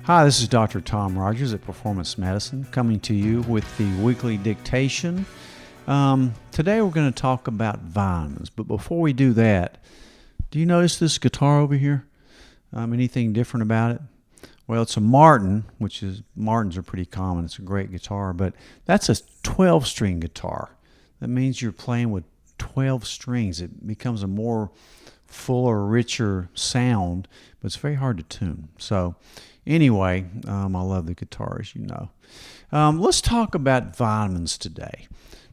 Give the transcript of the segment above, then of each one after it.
Hi, this is Dr. Tom Rogers at Performance Medicine, coming to you with the weekly dictation. Today we're going to talk about vitamins, but before we do that, do you notice this guitar over here? Anything different about it? Well, it's a Martin, Martins are pretty common. It's a great guitar, but that's a 12-string guitar. That means you're playing with 12 strings. It becomes a more fuller, richer sound, but it's very hard to tune. So anyway, I love the guitar, as you know. Let's talk about vitamins today.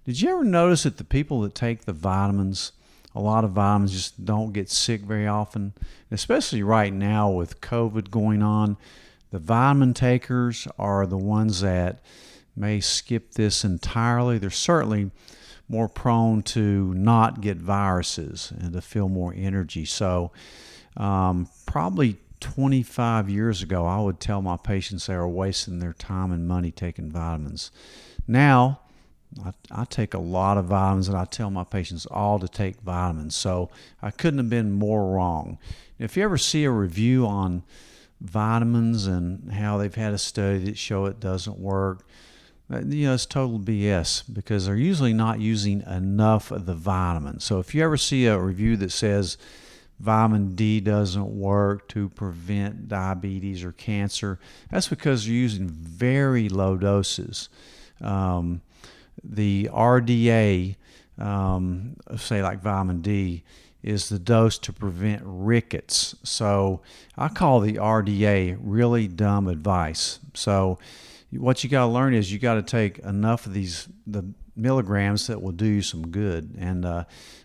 Did you ever notice that the people that take the vitamins, a lot of vitamins, just don't get sick very often? Especially right now with COVID going on, the vitamin takers are the ones that may skip this entirely. They're certainly more prone to not get viruses and to feel more energy. So probably 25 years ago, I would tell my patients they were wasting their time and money taking vitamins. Now, I take a lot of vitamins, and I tell my patients all to take vitamins. So I couldn't have been more wrong. If you ever see a review on vitamins and how they've had a study that show it doesn't work, it's total BS, because they're usually not using enough of the vitamin. So if you ever see a review that says vitamin D doesn't work to prevent diabetes or cancer, that's because you're using very low doses. The RDA, say like vitamin D, is the dose to prevent rickets. So I call the RDA really dumb advice. So what you got to learn is you got to take enough of the milligrams that will do you some good, and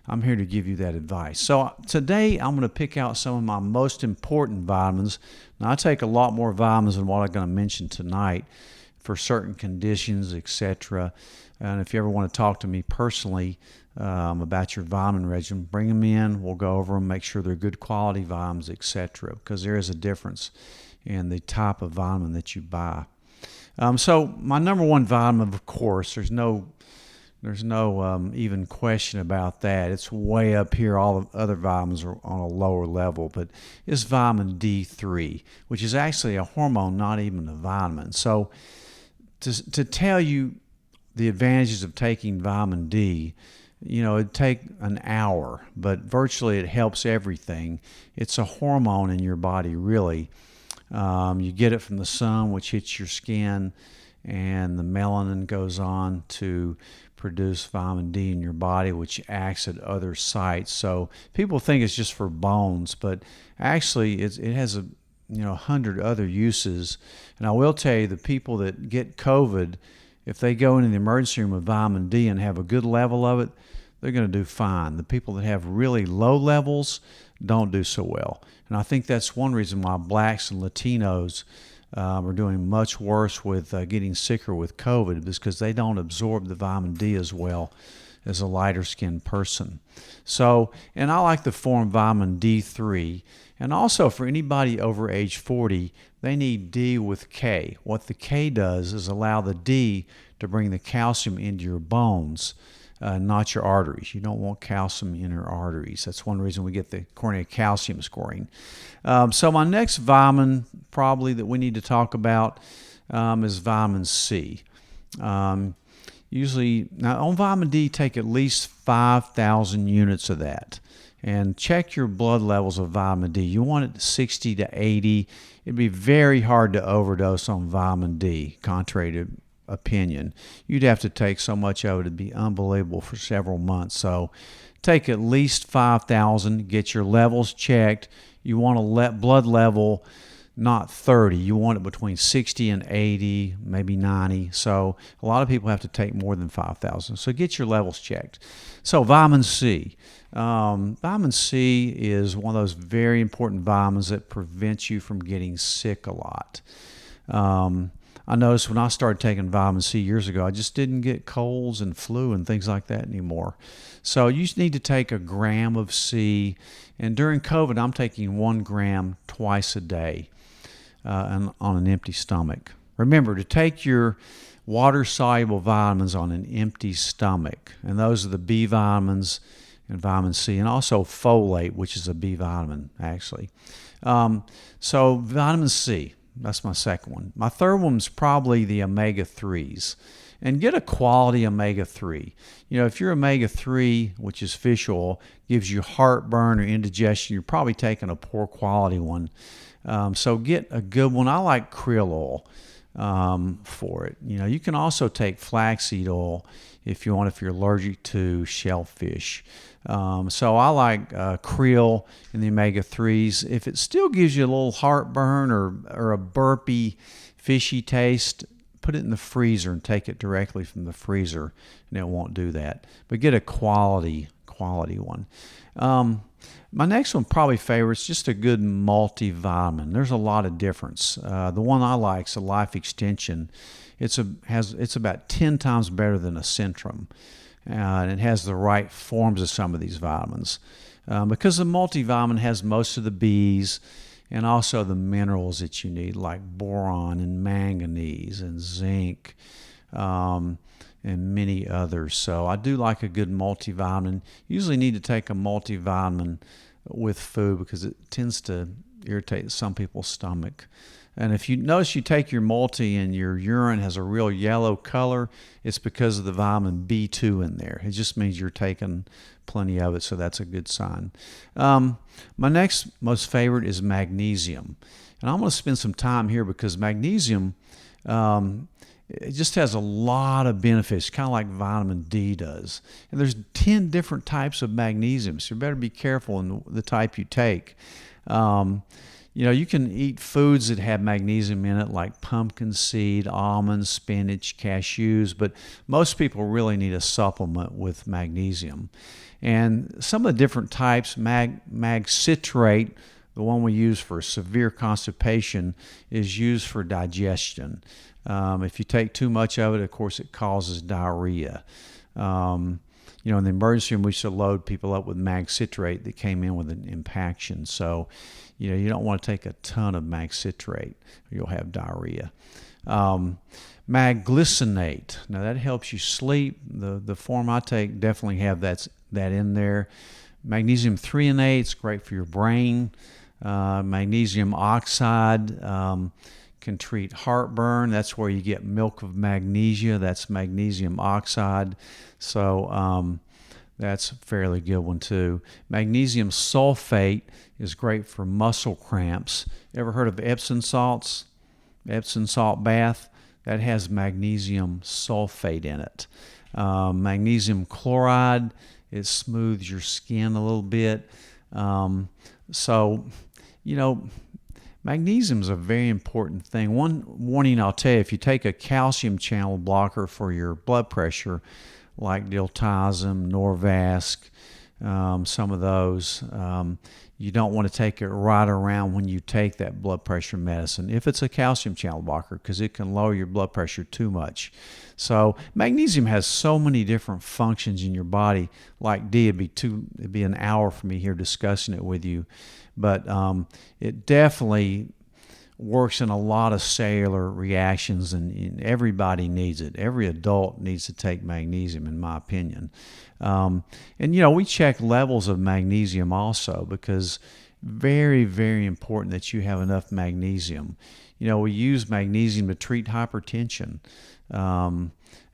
I'm here to give you that advice. So today I'm going to pick out some of my most important vitamins. Now, I take a lot more vitamins than what I'm going to mention tonight for certain conditions, etc. And if you ever want to talk to me personally about your vitamin regimen, bring them in. We'll go over them, make sure they're good quality vitamins, etc. Because there is a difference in the type of vitamin that you buy. So my number one vitamin, of course, there's no even question about that. It's way up here. All the other vitamins are on a lower level, but it's vitamin D3, which is actually a hormone, not even a vitamin. So to tell you the advantages of taking vitamin D, it'd take an hour, but virtually it helps everything. It's a hormone in your body, really. You get it from the sun, which hits your skin, and the melanin goes on to produce vitamin D in your body, which acts at other sites. So people think it's just for bones, but actually it has 100 other uses. And I will tell you, the people that get COVID, if they go into the emergency room with vitamin D and have a good level of it, they're going to do fine. The people that have really low levels don't do so well. And I think that's one reason why blacks and Latinos are doing much worse with getting sicker with COVID, is because they don't absorb the vitamin D as well as a lighter skinned person. So, and I like the form vitamin D3. And also for anybody over age 40, they need D with K. What the K does is allow the D to bring the calcium into your bones, not your arteries. You don't want calcium in your arteries. That's one reason we get the coronary calcium scoring. So my next vitamin probably that we need to talk about is vitamin C. Usually, now on vitamin D, take at least 5,000 units of that. And check your blood levels of vitamin D. You want it 60 to 80. It'd be very hard to overdose on vitamin D, contrary to opinion. You'd have to take so much of it, it'd be unbelievable for several months. So take at least 5,000, get your levels checked. You want a blood level not 30. You want it between 60 and 80, maybe 90. So a lot of people have to take more than 5,000. So get your levels checked. So vitamin C. Vitamin C is one of those very important vitamins that prevents you from getting sick a lot. I noticed when I started taking vitamin C years ago, I just didn't get colds and flu and things like that anymore. So you just need to take a gram of C. And during COVID, I'm taking 1 gram twice a day on an empty stomach. Remember to take your water-soluble vitamins on an empty stomach. And those are the B vitamins and vitamin C, and also folate, which is a B vitamin, actually. So vitamin C. That's my second one. My third one's probably the omega-3s. And get a quality omega-3. You know, if your omega-3, which is fish oil, gives you heartburn or indigestion, you're probably taking a poor quality one. So get a good one. I like krill oil for it. You know, you can also take flaxseed oil if you want, if you're allergic to shellfish. So I like krill and the omega-3s. If it still gives you a little heartburn or a burpy, fishy taste, put it in the freezer and take it directly from the freezer, and it won't do that. But get a quality one. My next one, probably favorite's just a good multivitamin. There's a lot of difference. The one I like is a Life Extension. It's about 10 times better than a Centrum, and it has the right forms of some of these vitamins. Because the multivitamin has most of the B's and also the minerals that you need, like boron and manganese and zinc, and many others. So I do like a good multivitamin. You usually need to take a multivitamin with food because it tends to irritate some people's stomach. And if you notice you take your multi and your urine has a real yellow color, it's because of the vitamin B2 in there. It just means you're taking plenty of it, so that's a good sign. My next most favorite is magnesium. And I'm going to spend some time here because magnesium, it just has a lot of benefits, kind of like vitamin D does. And there's 10 different types of magnesium, so you better be careful in the type you take. You know, you can eat foods that have magnesium in it, like pumpkin seed, almonds, spinach, cashews, but most people really need a supplement with magnesium. And some of the different types, mag citrate, the one we use for severe constipation, is used for digestion. If you take too much of it, of course, it causes diarrhea. You know, in the emergency room, we used to load people up with mag citrate that came in with an impaction. So, you know, you don't want to take a ton of mag citrate or you'll have diarrhea. Magglycinate. Now, that helps you sleep. The form I take definitely have that in there. Magnesium threonate, it's great for your brain. Magnesium oxide can treat heartburn. That's where you get milk of magnesia. That's magnesium oxide. So that's a fairly good one too. Magnesium sulfate is great for muscle cramps. Ever heard of Epsom salts? Epsom salt bath? That has magnesium sulfate in it. Magnesium chloride, it smooths your skin a little bit. So, you know, magnesium is a very important thing. One warning I'll tell you, if you take a calcium channel blocker for your blood pressure, like diltiazem, Norvasc, some of those, you don't want to take it right around when you take that blood pressure medicine if it's a calcium channel blocker, because it can lower your blood pressure too much. So magnesium has so many different functions in your body. Like D, it'd be an hour for me here discussing it with you, but it definitely works in a lot of cellular reactions, and everybody needs it. Every adult needs to take magnesium, in my opinion. And, you know, we check levels of magnesium also, because very, very important that you have enough magnesium. You know, we use magnesium to treat hypertension.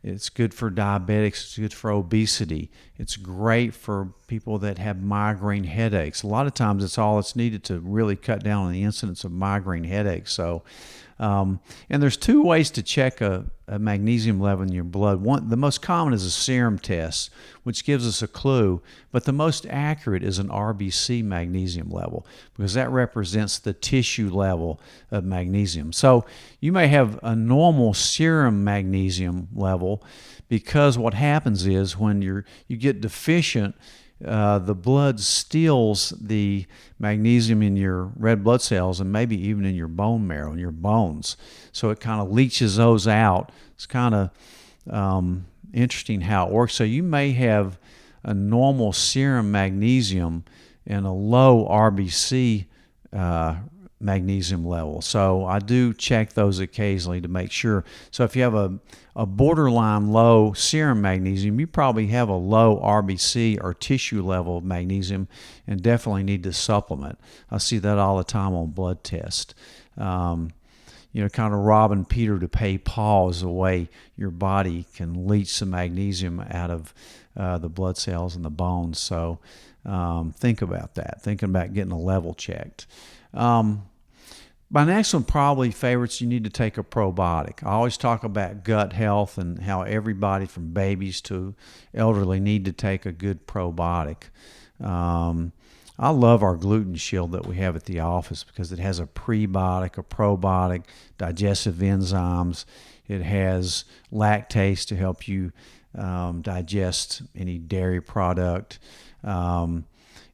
It's good for diabetics. It's good for obesity. It's great for people that have migraine headaches. A lot of times it's all that's needed to really cut down on the incidence of migraine headaches. So, and there's two ways to check a magnesium level in your blood. The most common is a serum test, which gives us a clue, but the most accurate is an RBC magnesium level, because that represents the tissue level of magnesium. So you may have a normal serum magnesium level, because what happens is when you get deficient, the blood steals the magnesium in your red blood cells and maybe even in your bone marrow and your bones. So it kind of leaches those out. It's kind of interesting how it works. So you may have a normal serum magnesium and a low RBC magnesium level. So I do check those occasionally to make sure. So if you have a borderline low serum magnesium, you probably have a low RBC or tissue level of magnesium and definitely need to supplement. I see that all the time on blood tests. kind of robbing Peter to pay Paul is the way your body can leach some magnesium out of the blood cells and the bones. So think about that. Thinking about getting a level checked. My next one, probably favorites, you need to take a probiotic. I always talk about gut health and how everybody from babies to elderly need to take a good probiotic. I love our gluten shield that we have at the office because it has a prebiotic, a probiotic, digestive enzymes. It has lactase to help you digest any dairy product.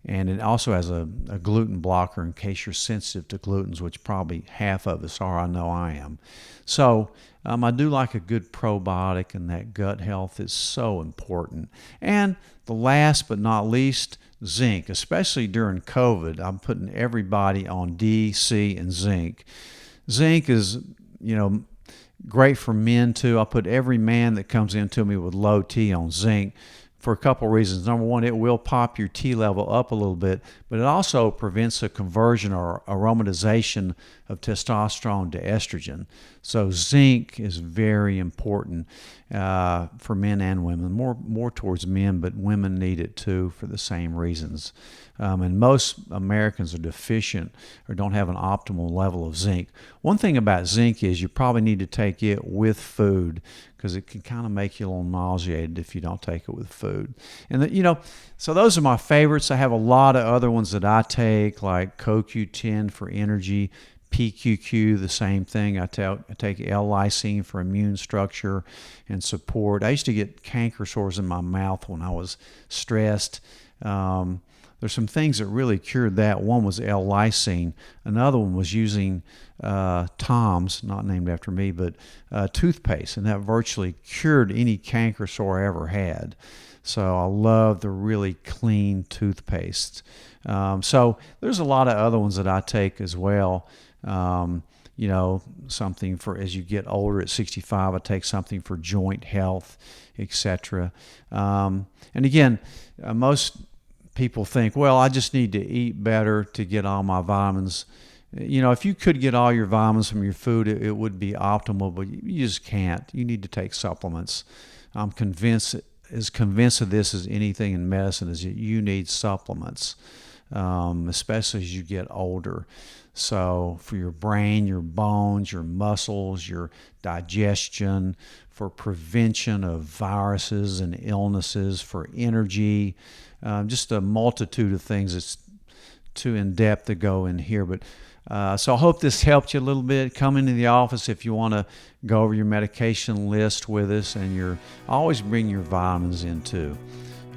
And it also has a gluten blocker in case you're sensitive to glutens, which probably half of us are. I know I am. So I do like a good probiotic, and that gut health is so important. And the last but not least, zinc, especially during COVID. I'm putting everybody on D, C, and zinc. Zinc is, great for men too. I put every man that comes into me with low T on zinc for a couple reasons. Number one, it will pop your T level up a little bit, but it also prevents a conversion or aromatization of testosterone to estrogen. So zinc is very important for men and women, more towards men, but women need it too for the same reasons. And most Americans are deficient or don't have an optimal level of zinc. One thing about zinc is you probably need to take it with food because it can kind of make you a little nauseated if you don't take it with food. And so those are my favorites. I have a lot of other ones that I take, like CoQ10 for energy, PQQ, the same thing. I take L-lysine for immune structure and support. I used to get canker sores in my mouth when I was stressed. There's some things that really cured that. One was L-lysine. Another one was using Tom's, not named after me, but toothpaste, and that virtually cured any canker sore I ever had. So I love the really clean toothpaste. So there's a lot of other ones that I take as well. Something for as you get older at 65, I take something for joint health, etc. And again, most people think, well, I just need to eat better to get all my vitamins. If you could get all your vitamins from your food, it would be optimal, but you just can't. You need to take supplements. I'm convinced of this as anything in medicine is that you need supplements, especially as you get older. So for your brain, your bones, your muscles, your digestion, for prevention of viruses and illnesses, for energy, just a multitude of things. It's too in-depth to go in here, but so I hope this helped you a little bit. Come into the office if you want to go over your medication list with us, and always bring your vitamins in too.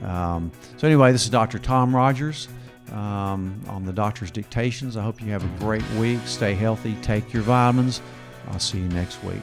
So anyway, this is Dr. Tom Rogers on the Doctor's Dictations. I hope you have a great week. Stay healthy. Take your vitamins. I'll see you next week.